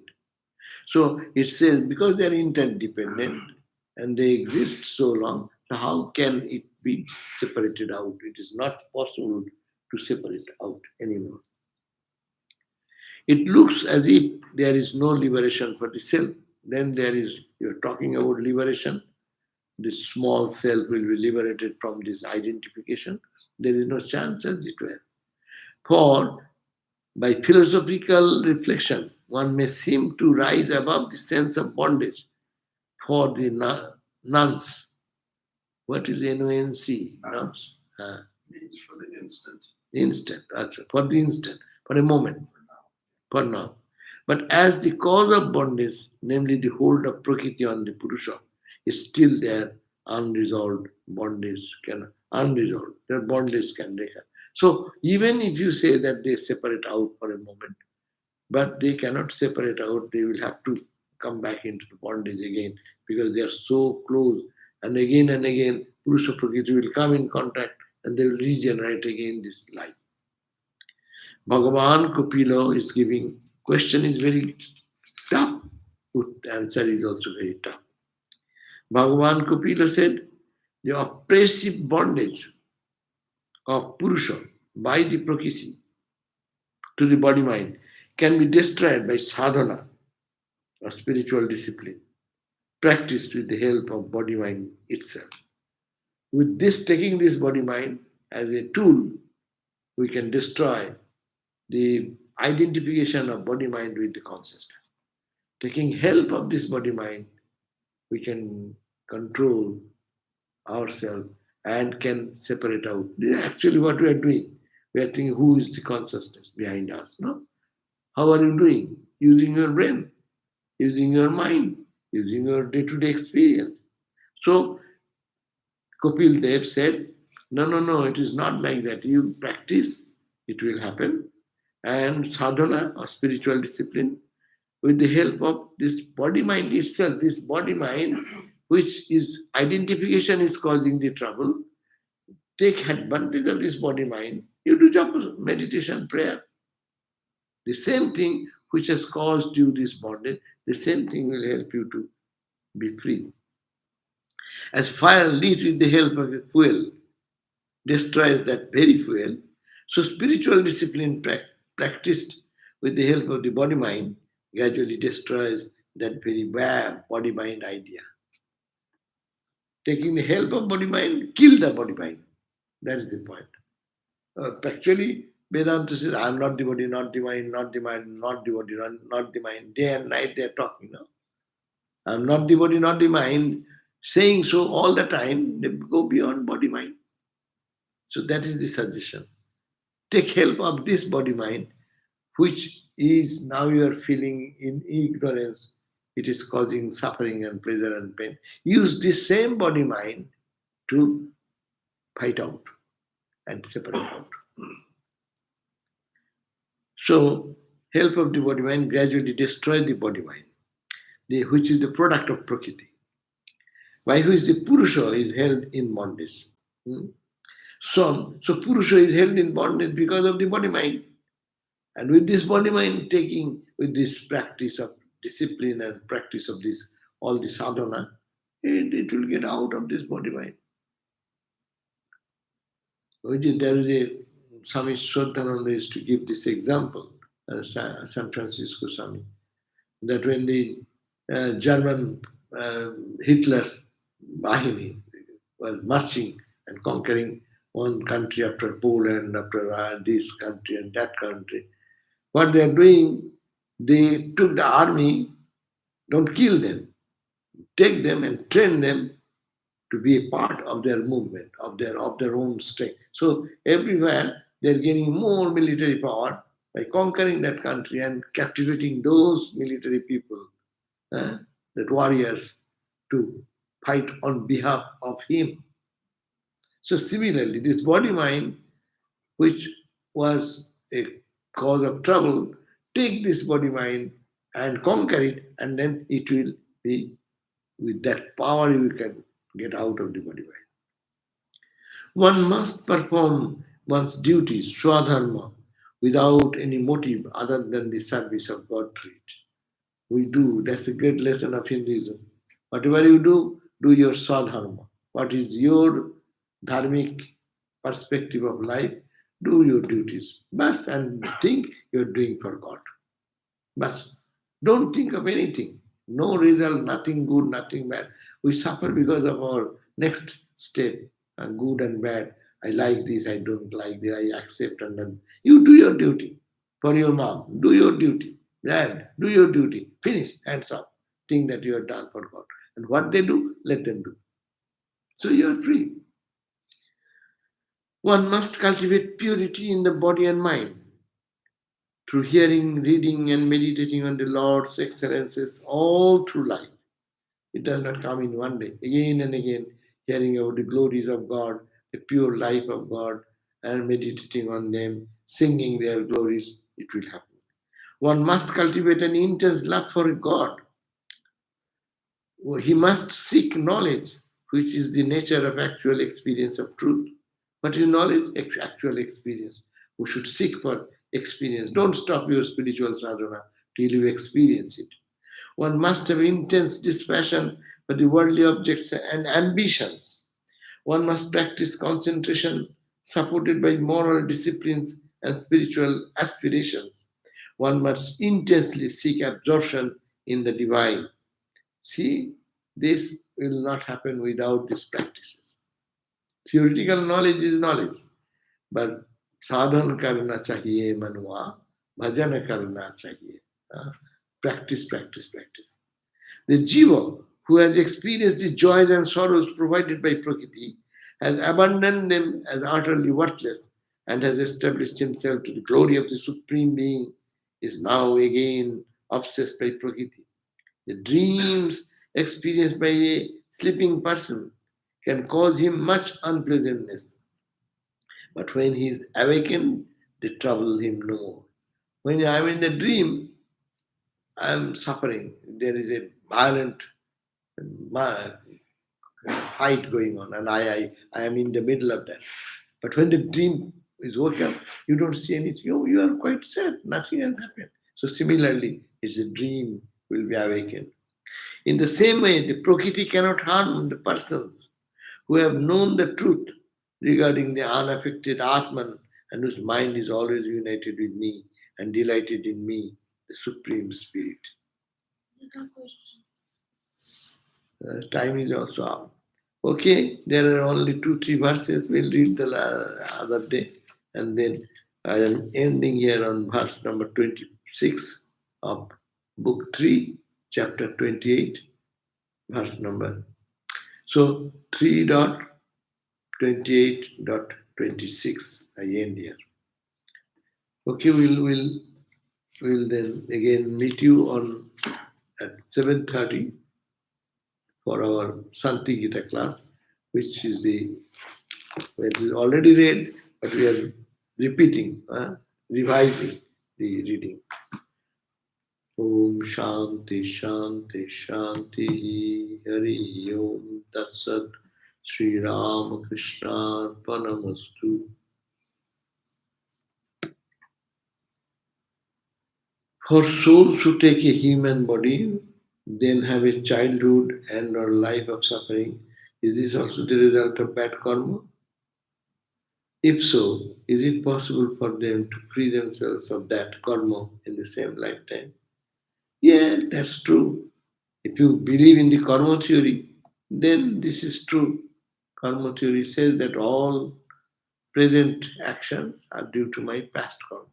So it says because they are interdependent and they exist so long, so how can it be separated out? It is not possible to separate out anymore. It looks as if there is no liberation for the self. Then there is, you're talking about liberation. This small self will be liberated from this identification. There is no chance as it were. For by philosophical reflection, one may seem to rise above the sense of bondage. For the nuns, what is NONC? Nuns. Means for the instant. Instant, that's right. For the instant, for a moment, for now. But as the cause of bondage, namely the hold of Prakriti on the Purusha, is still there, unresolved bondage can unresolved. Their bondage can recur. So even if you say that they separate out for a moment, but they cannot separate out, they will have to come back into the bondage again because they are so close. And again, Purusha Prakriti will come in contact and they will regenerate again this life. Bhagavan Kapila is giving, question is very tough, answer is also very tough. Bhagavan Kapila said, the oppressive bondage of Purusha by the Prakriti to the body mind can be destroyed by sadhana or spiritual discipline, practiced with the help of body mind itself. With this, taking this body mind as a tool, we can destroy the identification of body mind with the consciousness. Taking help of this body mind, we can control ourselves and can separate out. This is actually what we are doing. We are thinking who is the consciousness behind us. No? How are you doing? Using your brain, using your mind, using your day-to-day experience. So Kapil Dev said, no, it is not like that. You practice, it will happen. And sadhana or spiritual discipline, with the help of this body mind itself, this body mind, which is identification is causing the trouble, take advantage of this body mind. You do japa, meditation, prayer. The same thing which has caused you this bondage, the same thing will help you to be free. As fire lit with the help of a fuel destroys that very fuel, so spiritual discipline practiced with the help of the body mind gradually destroys that very bad body mind idea. Taking the help of body mind, kill the body mind. That is the point. Actually, Vedanta says, I am not the body, not the mind, not the mind, not the body, not the mind. Day and night they are talking now. I am not the body, not the mind. Saying so all the time, they go beyond body mind. So that is the suggestion. Take help of this body mind, which is now you are feeling in ignorance. It is causing suffering and pleasure and pain. Use this same body mind to fight out and separate out. So, help of the body mind gradually destroy the body mind, which is the product of Prakriti, by which the Purusha is held in bondage. So Purusha is held in bondage because of the body mind. And with this body mind taking, with this practice of discipline and practice of this, all the sadhana, it will get out of this body mind. There is a Swami Shraddhananda used to give this example, San Francisco Swami, that when the German Hitler's Bahini was marching and conquering one country after Poland, after this country and that country, what they are doing, they took the army, don't kill them, take them and train them to be a part of their movement, of their own strength. So everywhere they're gaining more military power by conquering that country and captivating those military people, that warriors, to fight on behalf of him. So similarly, this body mind, which was a cause of trouble, take this body mind and conquer it, and then it will be With that power, you can get out of the body mind. One must perform one's duties, swadharma, without any motive other than the service of God through it. We do. That's a great lesson of Hinduism. Whatever you do your swadharma. What is your dharmic perspective of life? Do your duties. Bas, and think you're doing for God. Bas. Don't think of anything. No result, nothing good, nothing bad. We suffer because of our next step, good and bad. I like this, I don't like this, I accept and then you do your duty for your mom. Do your duty. Dad, do your duty. Finish, hands up. Think that you are done for God. And what they do, let them do. So you are free. One must cultivate purity in the body and mind through hearing, reading, and meditating on the Lord's excellences all through life. It does not come in one day. Again and again, hearing about the glories of God, the pure life of God, and meditating on them, singing their glories, it will happen. One must cultivate an intense love for God. He must seek knowledge, which is the nature of actual experience of truth. What is knowledge? Actual experience. We should seek for experience. Don't stop your spiritual sadhana till you experience it. One must have intense dispassion for the worldly objects and ambitions. One must practice concentration supported by moral disciplines and spiritual aspirations. One must intensely seek absorption in the divine. See, this will not happen without these practices. Theoretical knowledge is knowledge, but sadhan karna chahiye manua, bhajan karna chahiye. Practice, practice, practice. The jiva who has experienced the joys and sorrows provided by Prakriti has abandoned them as utterly worthless and has established himself to the glory of the Supreme Being, is now again obsessed by Prakriti. The dreams experienced by a sleeping person can cause him much unpleasantness. But when he is awakened, they trouble him no more. When I am in the dream, I am suffering. There is a violent fight going on, and I am in the middle of that. But when the dream is woken up, you don't see anything. You are quite sad. Nothing has happened. So similarly, is the dream will be awakened. In the same way, the Prakriti cannot harm the persons who have known the truth regarding the unaffected Atman and whose mind is always united with me and delighted in me, the Supreme Spirit. Time is also up. Okay, there are only 2-3 verses. We'll read the other day. And then I am ending here on verse number 26 of book 3, chapter 28, verse number. So 3.28.26. I end here. Okay, we'll then again meet you on at 7:30 for our Santi Gita class, which is already read, but we are repeating, revising the reading. Om Shanti Shanti Shanti Hari Om Tat Sat Sri Ramakrishna Arpanamastu. For souls who take a human body, then have a childhood and or life of suffering, is this also the result of bad karma? If so, is it possible for them to free themselves of that karma in the same lifetime? Yeah, that's true. If you believe in the karma theory, then this is true. Karma theory says that all present actions are due to my past karma.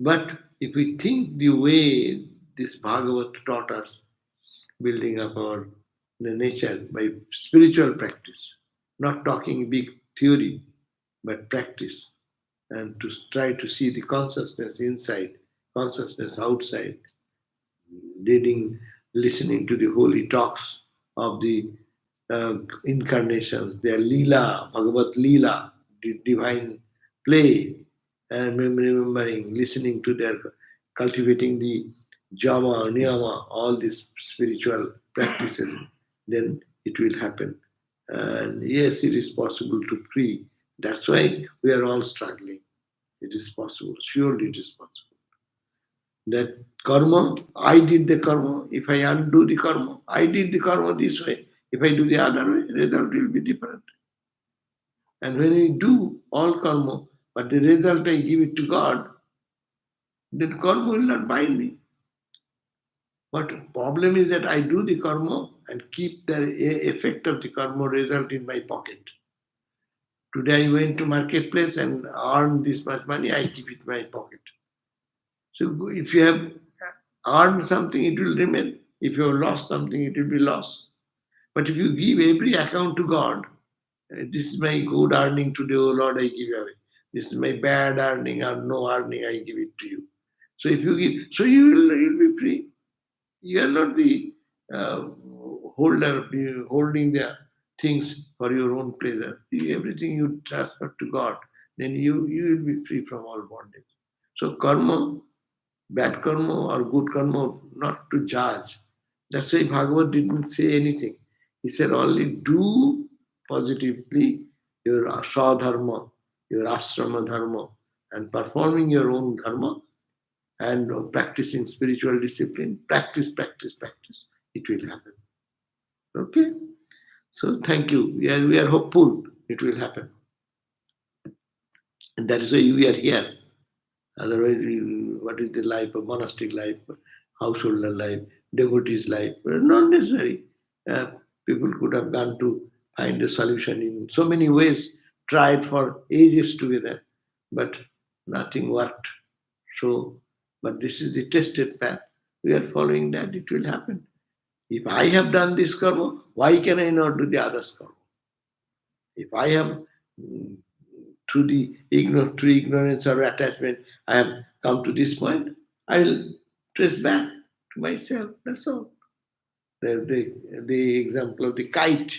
But if we think the way this Bhagavat taught us, building up our the nature by spiritual practice, not talking big theory, but practice, and to try to see the consciousness inside, consciousness outside, reading, listening to the holy talks of the incarnations, their Leela, Bhagavat Leela, the divine play, and remembering, listening to their, cultivating the jama, niyama, all these spiritual practices, then it will happen. And yes, it is possible to free. That's why we are all struggling. It is possible. Surely it is possible. That karma, I did the karma. If I undo the karma, I did the karma this way. If I do the other way, result will be different. And when we do all karma, but the result I give it to God, then karma will not bind me. But problem is that I do the karma and keep the effect of the karma result in my pocket. Today I went to marketplace and earned this much money, I keep it in my pocket. So if you have earned something, it will remain. If you have lost something, it will be lost. But if you give every account to God, this is my good earning today, oh Lord, I give away. This is my bad earning or no earning, I give it to you. So if you give, so you'll be free. You are not the holding the things for your own pleasure. Everything you transfer to God, then you will be free from all bondage. So karma, bad karma or good karma, not to judge. That's why Bhagavad didn't say anything. He said only do positively your swadharma, your ashrama dharma, and performing your own dharma and practicing spiritual discipline. Practice, practice, practice. It will happen. Okay? So thank you. We are hopeful it will happen. And that is why we are here. Otherwise, what is the life of monastic life, householder life, devotee's life? Not necessary. Uh, People could have gone to find the solution in so many ways, tried for ages together, but nothing worked. So, but this is the tested path. We are following that, it will happen. If I have done this karma, why can I not do the other's karma? If I have, mm, through ignorance or attachment, I have come to this point, I will trace back to myself. That's all. The example of the kite,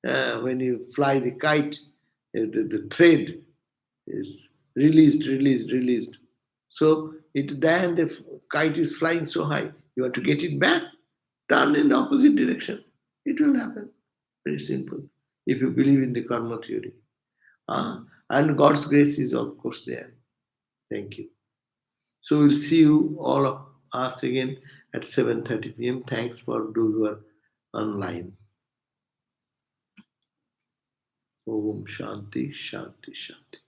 when you fly the kite, the thread is released, released, released. So then the kite is flying so high. You want to get it back, turn in the opposite direction. It will happen. Very simple. If you believe in the karma theory. And God's grace is of course there. Thank you. So we'll see you all of us again at 7:30 p.m. Thanks for those who are online. Om Shanti, Shanti, Shanti.